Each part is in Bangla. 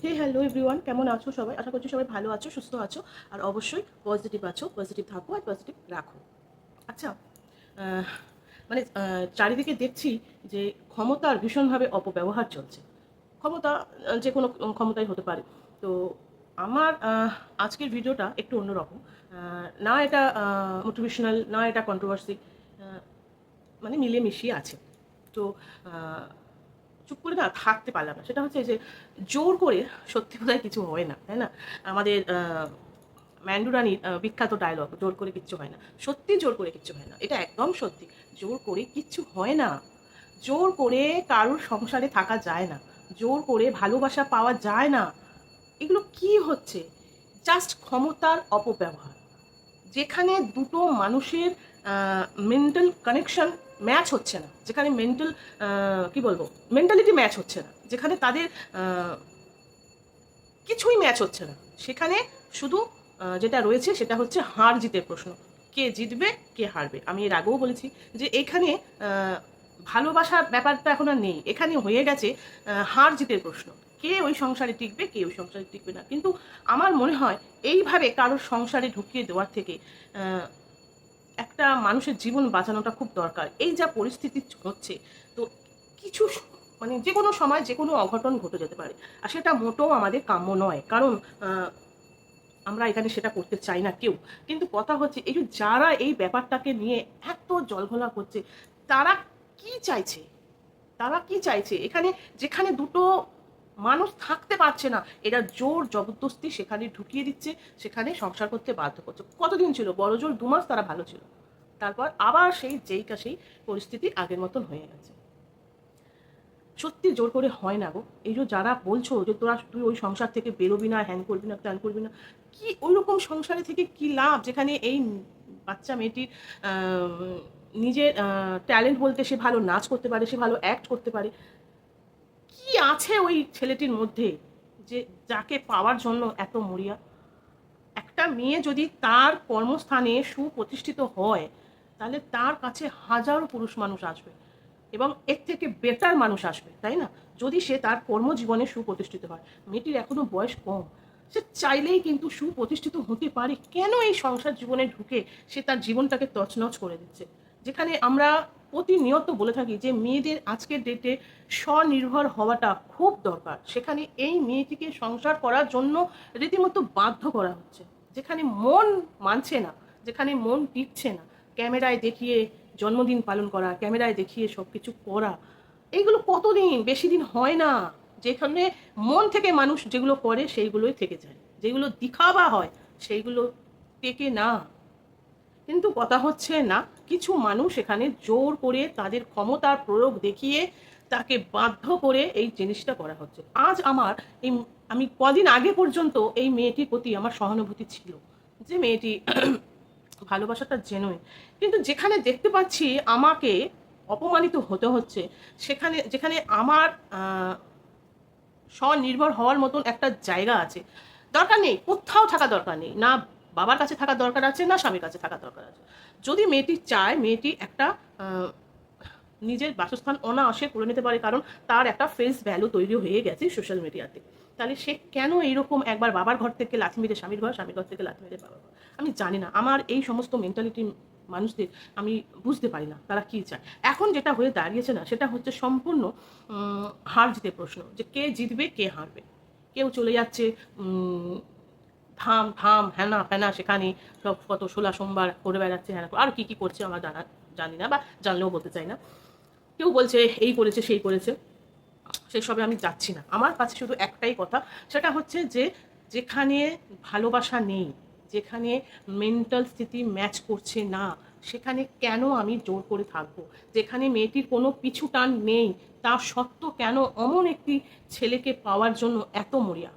হে হ্যালো এভরিওয়ান, কেমন আছো সবাই? আশা করছি সবাই ভালো আছো, সুস্থ আছো, আর অবশ্যই পজিটিভ আছো। পজিটিভ থাকো আর পজিটিভ রাখো। আচ্ছা, আহ, চারিদিকে দেখছি যে ক্ষমতার ভীষণভাবে অপব্যবহার চলছে। ক্ষমতা যে কোনো ক্ষমতাই হতে পারে। তো আমার আজকের ভিডিওটা একটু অন্যরকম। না এটা মোটিভেশনাল, না এটা কন্ট্রোভার্সি, মানে মিলিয়ে মিশিয়ে আছে। তো আহ, চুপ করে না থাকতে পারলাম না। সেটা হচ্ছে যে জোর করে সত্যি কথায় কিছু হয় না, তাই না? আমাদের ম্যান্ডু রানীর বিখ্যাত ডায়লগ, জোর করে কিচ্ছু হয় না। সত্যি জোর করে কিচ্ছু হয় না, এটা একদম সত্যি। জোর করে কিচ্ছু হয় না। জোর করে কারোর সংসারে থাকা যায় না, জোর করে ভালোবাসা পাওয়া যায় না। এগুলো কি হচ্ছে? জাস্ট ক্ষমতার অপব্যবহার। যেখানে দুটো মানুষের মেন্টাল কানেকশন ম্যাচ হচ্ছে না, যেখানে মেন্টাল কি বলবো, মেন্টালিটি ম্যাচ হচ্ছে না, যেখানে তাদের কিছুই ম্যাচ হচ্ছে না, সেখানে শুধু যেটা রয়েছে সেটা হচ্ছে হার জিতের প্রশ্ন। কে জিতবে, কে হারবে। আমি এর আগেও বলেছি যে এখানে ভালোবাসার ব্যাপারটা এখন আর নেই, এখানে হয়ে গেছে হার জিতের প্রশ্ন। কে ওই সংসারে টিকবে, কে ওই সংসারে টিকবে না। কিন্তু আমার মনে হয় এইভাবে কারোর সংসারে ঢুকিয়ে দেওয়ার থেকে একটা মানুষের জীবন বাঁচানোটা খুব দরকার। এই যা পরিস্থিতি হচ্ছে, তো কিছু মানে যে কোনো সময় যে কোনো অঘটন ঘটে যেতে পারে, আর সেটা মোটেও আমাদের কাম্য নয়। কারণ আমরা এখানে সেটা করতে চাই না কেউ। কিন্তু কথা হচ্ছে এই যে যারা এই ব্যাপারটাকে নিয়ে এত জলঘোলা করছে, তারা কি চাইছে? তারা কি চাইছে এখানে? যেখানে দুটো মানুষ থাকতে পারছে না, এরা জোর জবরদস্তি সেখানে ঢুকিয়ে দিচ্ছে, সেখানে সংসার করতে বাধ্য করছে। কতদিন ছিল? বড় জোর 2 মাস তারা ভালো ছিল, তারপর আবার সেই পরিস্থিতি আগের মতন হয়ে গেছে। সত্যি জোর করে হয় না গো। এই যে যারা বলছো যে তুই ওই সংসার থেকে বেরোবি না, হ্যান করবি না, ত্যান করবি না, কি ওই রকম সংসারে থেকে কি লাভ যেখানে এই বাচ্চা মেয়েটির নিজের ট্যালেন্ট বলতে সে ভালো নাচ করতে পারে, সে ভালো অ্যাক্ট করতে পারে। কি আছে ওই ছেলেটির মধ্যে যে যাকে পাওয়ার জন্য এত মরিয়া? একটা মেয়ে যদি তার কর্মস্থানে সুপ্রতিষ্ঠিত হয়, তাহলে তার কাছে হাজারো পুরুষ মানুষ আসবে এবং এর থেকে বেটার মানুষ আসবে, তাই না? যদি সে তার কর্মজীবনে সুপ্রতিষ্ঠিত হয়। মেয়েটির এখনো বয়স কম, সে চাইলেই কিন্তু সুপ্রতিষ্ঠিত হতে পারে। কেন এই সংসার জীবনে ঢুকে সে তার জীবনটাকে তছনছ করে দিচ্ছে? যেখানে আমরা প্রতিনিয়ত বলে থাকি যে মেয়েদের আজকের ডেটে স্বনির্ভর হওয়াটা খুব দরকার, সেখানে এই মেয়েটিকে সংসার করার জন্য রীতিমতো বাধ্য করা হচ্ছে। যেখানে মন মানছে না, যেখানে মন টিকছে না, ক্যামেরায় দেখিয়ে জন্মদিন পালন করা, ক্যামেরায় দেখিয়ে সব কিছু করা, এইগুলো কতদিন? বেশি দিন হয় না। যেখানে মন থেকে মানুষ যেগুলো করে সেইগুলোই থেকে যায়, যেগুলো দিখাবা হয় সেইগুলো টেকে না। কিন্তু কথা হচ্ছে না, কিছু মানুষ এখানে জোর করে তাদের ক্ষমতার প্রয়োগ দেখিয়ে তাকে বাধ্য করে এই জিনিসটা করা হচ্ছে। আজ আমার এই, আমি কদিন আগে পর্যন্ত এই মেয়েটির প্রতি আমার সহানুভূতি ছিল, যে মেয়েটি ভালোবাসাটা জেনুইন। কিন্তু যেখানে দেখতে পাচ্ছি আমাকে অপমানিত হতে হচ্ছে, সেখানে যেখানে আমার স্বনির্ভর হওয়ার মতন একটা জায়গা আছে, দরকার নেই, কোথাও থাকা দরকার নেই, না বাবার কাছে থাকা দরকার আছে, না স্বামীর কাছে থাকা দরকার আছে। যদি মেয়েটি চায়, মেয়েটি একটা নিজের বাসস্থান অনায়াসে করে নিতে পারে, কারণ তার একটা ফেস ভ্যালু তৈরি হয়ে গেছে সোশ্যাল মিডিয়াতে। তাহলে সে কেন এইরকম একবার বাবার ঘর থেকে লাথি মেরে স্বামীর ঘর, স্বামীর ঘর থেকে লাথি মেরে বাবার ঘর? আমি জানি না, আমার এই সমস্ত মেন্টালিটি মানুষদের আমি বুঝতে পারি না তারা কি চায়। এখন যেটা হয়ে দাঁড়িয়েছে না, সেটা হচ্ছে সম্পূর্ণ হার জিতে প্রশ্ন, যে কে জিতবে কে হারবে। কেউ চলে যাচ্ছে থাম থাম হ্যানা ফ্যানা, সেখানে সব কত 16 সোমবার করে বেড়াচ্ছে, হ্যানা আর কি কি করছে আমরা জানি না, বা জানলেও বলতে চাই না। কেউ বলছে এই করেছে সেই করেছে, সেসবে আমি যাচ্ছি না। আমার কাছে শুধু একটাই কথা, সেটা হচ্ছে যে যেখানে ভালোবাসা নেই, যেখানে মেন্টাল স্থিতি ম্যাচ করছে না, সেখানে কেন আমি জোর করে থাকবো? যেখানে মেয়েটির কোনো পিছু টান নেই, তা সত্ত্বেও কেন অমন একটি ছেলেকে পাওয়ার জন্য এত মরিয়া?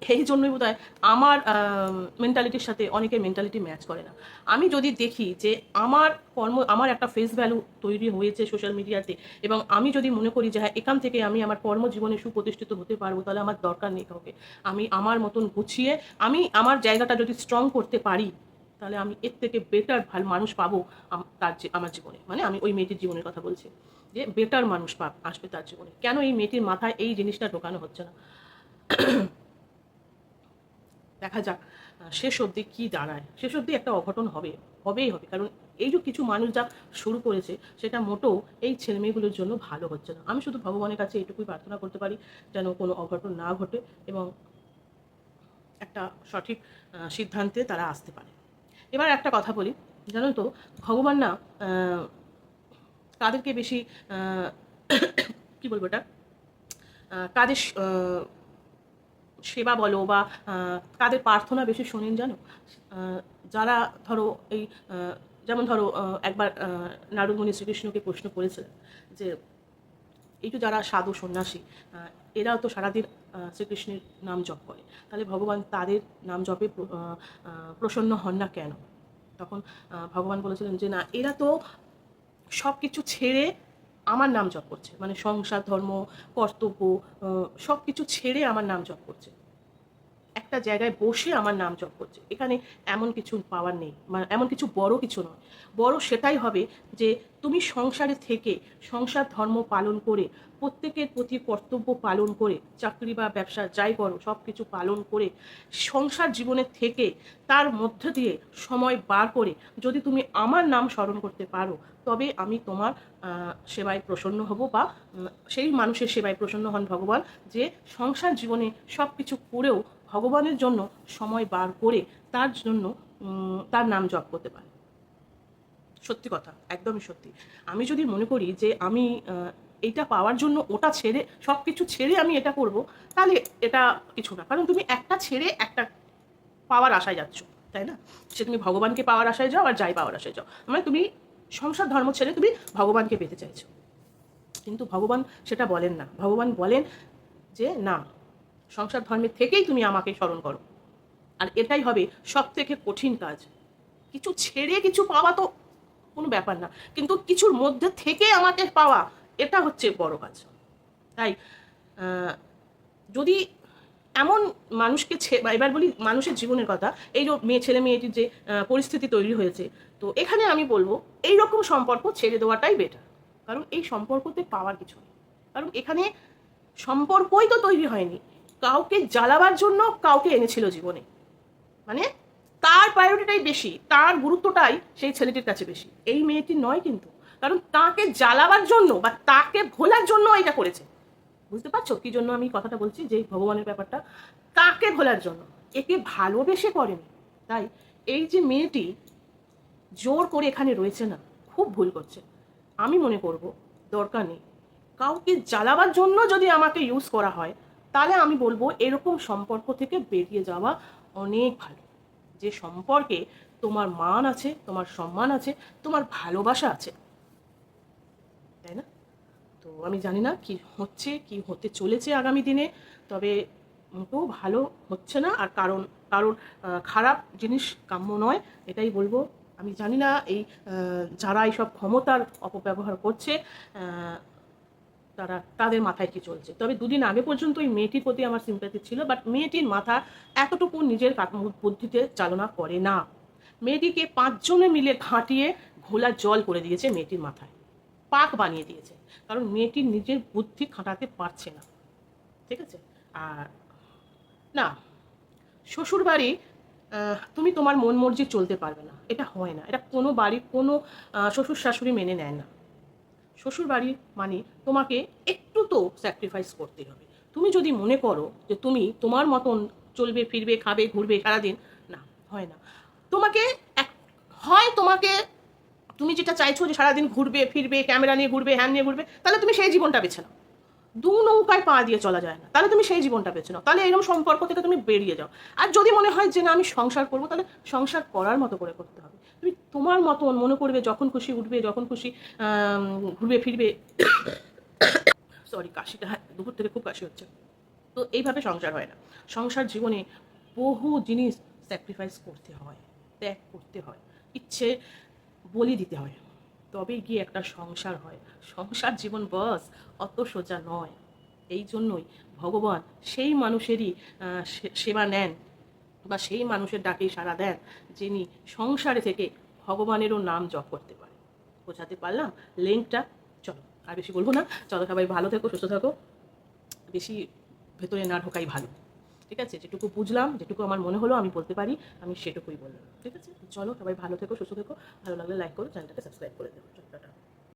এই জন্যই বোধহয় আমার মেন্টালিটির সাথে অনেকের মেন্টালিটি ম্যাচ করে না। আমি যদি দেখি যে আমার একটা ফেস ভ্যালু তৈরি হয়েছে সোশ্যাল মিডিয়াতে, এবং আমি যদি মনে করি যে হ্যাঁ এখান থেকে আমি আমার কর্মজীবনে সুপ্রতিষ্ঠিত হতে পারবো, তাহলে আমার দরকার নেই কাউকে। আমি আমার মতন গুছিয়ে আমি আমার জায়গাটা যদি স্ট্রং করতে পারি, তাহলে আমি এর থেকে বেটার ভালো মানুষ পাবো আমার জীবনে। মানে আমি ওই মেয়েটির জীবনের কথা বলছি। যে বেটার মানুষ আসবে তার জীবনে। কেন এই মেয়েটির মাথায় এই জিনিসটা ঢোকানো হচ্ছে না? দেখা যাক শেষ অবধি কী দাঁড়ায়। শেষ অবধি একটা অঘটন হবেই হবে, কারণ এই যে কিছু মানুষ যা শুরু করেছে সেটা মোটেও এই ছেলেমেয়েগুলোর জন্য ভালো হচ্ছে না। আমি শুধু ভগবানের কাছে এইটুকুই প্রার্থনা করতে পারি যেন কোনো অঘটন না ঘটে এবং একটা সঠিক সিদ্ধান্তে তারা আসতে পারে। এবার একটা কথা বলি, জানো তো ভগবান না কাদেরকে বেশি কি বলবো এটা, কাদের সেবা বলো বা কাদের প্রার্থনা বেশি শোনেন জানো? যারা ধরো এই যেমন ধরো একবার নারদমুনি শ্রীকৃষ্ণকে প্রশ্ন করেছিলেন যে এই তো যারা সাধু সন্ন্যাসী এরাও তো সারাদিন শ্রীকৃষ্ণের নাম জপ করে, তাহলে ভগবান তাদের নাম জপে প্রসন্ন হন না কেন? তখন ভগবান বলেছিলেন যে না, এরা তো সব কিছু ছেড়ে আমার নাম জপ করছে, মানে সংসার ধর্ম কর্তব্য সব কিছু ছেড়ে আমার নাম জপ করছে, একটা জায়গায় বসে আমার নাম জপ করছে। এখানে এমন কিছু পাওয়ার নেই, মানে এমন কিছু বড় কিছু নয়। বড় সেটাই হবে যে তুমি সংসারে থেকে সংসার ধর্ম পালন করে প্রত্যেকের প্রতি কর্তব্য পালন করে চাকরি বা ব্যবসা যাই করো সব কিছু পালন করে সংসার জীবনের থেকে তার মধ্যে দিয়ে সময় বার করে যদি তুমি আমার নাম স্মরণ করতে পারো, তবে আমি তোমার সেবায় প্রসন্ন হব বা সেই মানুষের সেবায় প্রসন্ন হন ভগবান, যে সংসার জীবনে সব কিছু করেও ভগবানের জন্য সময় বার করে তার জন্য তার নাম জপ করতে পারে। সত্যি কথা, একদমই সত্যি। আমি যদি মনে করি যে আমি এইটা পাওয়ার জন্য ওটা ছেড়ে সব কিছু ছেড়ে আমি এটা করব, তাহলে এটা কিছু না। কারণ তুমি একটা ছেড়ে একটা পাওয়ার আশায় যাচ্ছ, তাই না? সে তুমি ভগবানকে পাওয়ার আশায় যাও আর যাই পাওয়ার আশায় যাও, মানে তুমি সংসার ধর্ম ছেড়ে তুমি ভগবানকে পেতে চাইছো। কিন্তু ভগবান সেটা বলেন না। ভগবান বলেন যে না, সংসার ধর্মের থেকেই তুমি আমাকে স্মরণ করো, আর এটাই হবে সব থেকে কঠিন কাজ। কিছু ছেড়ে কিছু পাওয়া তো কোনো ব্যাপার না, কিন্তু কিছুর মধ্যে থেকে আমাকে পাওয়া এটা হচ্ছে বড় কাজ। তাই যদি এমন মানুষকে এবার বলি মানুষের জীবনের কথা, এই যে ছেলে মেয়েটির যে পরিস্থিতি তৈরি হয়েছে, তো এখানে আমি বলবো এইরকম সম্পর্ক ছেড়ে দেওয়াটাই বেটার। কারণ এই সম্পর্কতে পাওয়ার কিছু নেই। কারণ এখানে সম্পর্কই তো তৈরি হয়নি, কাউকে জ্বালাবার জন্য কাউকে এনেছিল জীবনে, মানে তার প্রায়োরিটিটাই বেশি, তার গুরুত্বটাই সেই ছেলেটির কাছে বেশি, এই মেয়েটির নয় কিন্তু। কারণ তাকে জ্বালাবার জন্য বা তাকে ভোলার জন্য এটা করেছে। বুঝতে পারছো কি জন্য আমি কথাটা বলছি, যে ভগবানের ব্যাপারটা তাকে ভোলার জন্য, একে ভালোবেসে করেনি। তাই এই যে মেয়েটি জোর করে এখানে রয়েছে না, খুব ভুল করছে। আমি মনে করব দরকার নেই। কাউকে জ্বালাবার জন্য যদি আমাকে ইউজ করা হয়, তাহলে আমি বলবো এরকম সম্পর্ক থেকে বেরিয়ে যাওয়া অনেক ভালো। যে সম্পর্কে তোমার মান আছে, তোমার সম্মান আছে, তোমার ভালোবাসা আছে, তাই না? তো আমি জানি না কি হচ্ছে, কি হতে চলেছে আগামী দিনে, তবে মোটেও ভালো হচ্ছে না। আর কারণ খারাপ জিনিস কাম্য নয়, এটাই বলবো। আমি জানি না এই যারা এইসব ক্ষমতার অপব্যবহার করছে তাদের মাথায় কি চলছে। তবে দুদিন আগে পর্যন্ত এই মেয়েটির প্রতি আমার সিম্প্যাথি ছিল, বাট মেয়েটির মাথা এতটুকু নিজের বুদ্ধিতে চালনা করে না। মেয়েটিকে 5 জনে মিলে ঘাঁটিয়ে ঘোলা জল করে দিয়েছে মেয়েটির মাথায়, পাক বানিয়ে দিয়েছে। কারণ মেয়েটির নিজের বুদ্ধি খাটাতে পারছে না, ঠিক আছে? আর না, শ্বশুরবাড়ি তুমি তোমার মন মর্জি চলতে পারবে না, এটা হয় না। এটা কোনো বাড়ির কোনো শ্বশুর শাশুড়ি মেনে নেয় না। শ্বশুর বাড়ি মানে তোমাকে একটু তো স্যাক্রিফাইস করতে হবে। তুমি যদি মনে করো যে তুমি তোমার মতন চলবে ফিরবে খাবে ঘুরবে সারাদিন, না, হয় না। তোমাকে তোমাকে তুমি যেটা চাইছো যে সারাদিন ঘুরবে ফিরবে, ক্যামেরা নিয়ে ঘুরবে, হ্যান নিয়ে ঘুরবে, তাহলে তুমি সেই জীবনটা বেছে নাও। দু নৌকায় পা দিয়ে চলা যায় না, তাহলে তুমি সেই জীবনটা বেছে নাও। তাহলে এরকম সম্পর্ক থেকে তুমি বেরিয়ে যাও। আর যদি মনে হয় যে না আমি সংসার করবো, তাহলে সংসার করার মতো করে করতে হবে। তুমি তোমার মতন মনে করবে, যখন খুশি উঠবে, যখন খুশি ঘুরবে ফিরবে। সরি, কাশিটা, দুপুর থেকে খুব কাশি হচ্ছে। তো এইভাবে সংসার হয় না। সংসার জীবনে বহু জিনিস স্যাক্রিফাইস করতে হয়, ত্যাগ করতে হয়, ইচ্ছে বলি দিতে হয়, তবেই গিয়ে একটা সংসার হয়। সংসার জীবন বস অত সোজা নয়। এই জন্যই ভগবান সেই মানুষেরই সেবা নেন বা সেই মানুষের ডাকেই সাড়া দেন যিনি সংসারে থেকে ভগবানেরও নাম জপ করতে পারে। বোঝাতে পারলাম লিঙ্কটা? চলো। আর বেশি বলবো না। চলো সবাই ভালো থেকো, সুস্থ থাকো, বেশি ভেতরে না ঢোকাই ভালো। ঠিক আছে, যেটুকু বুঝলাম, যেটুকু আমার মনে হলো আমি বলতে পারি, আমি সেটুকুই বললাম। ঠিক আছে, চলো সবাই ভালো থেকো, সুস্থ থেকো। ভালো লাগলে লাইক করো, চ্যানেলটাকে সাবস্ক্রাইব করে দেবো। টাটা।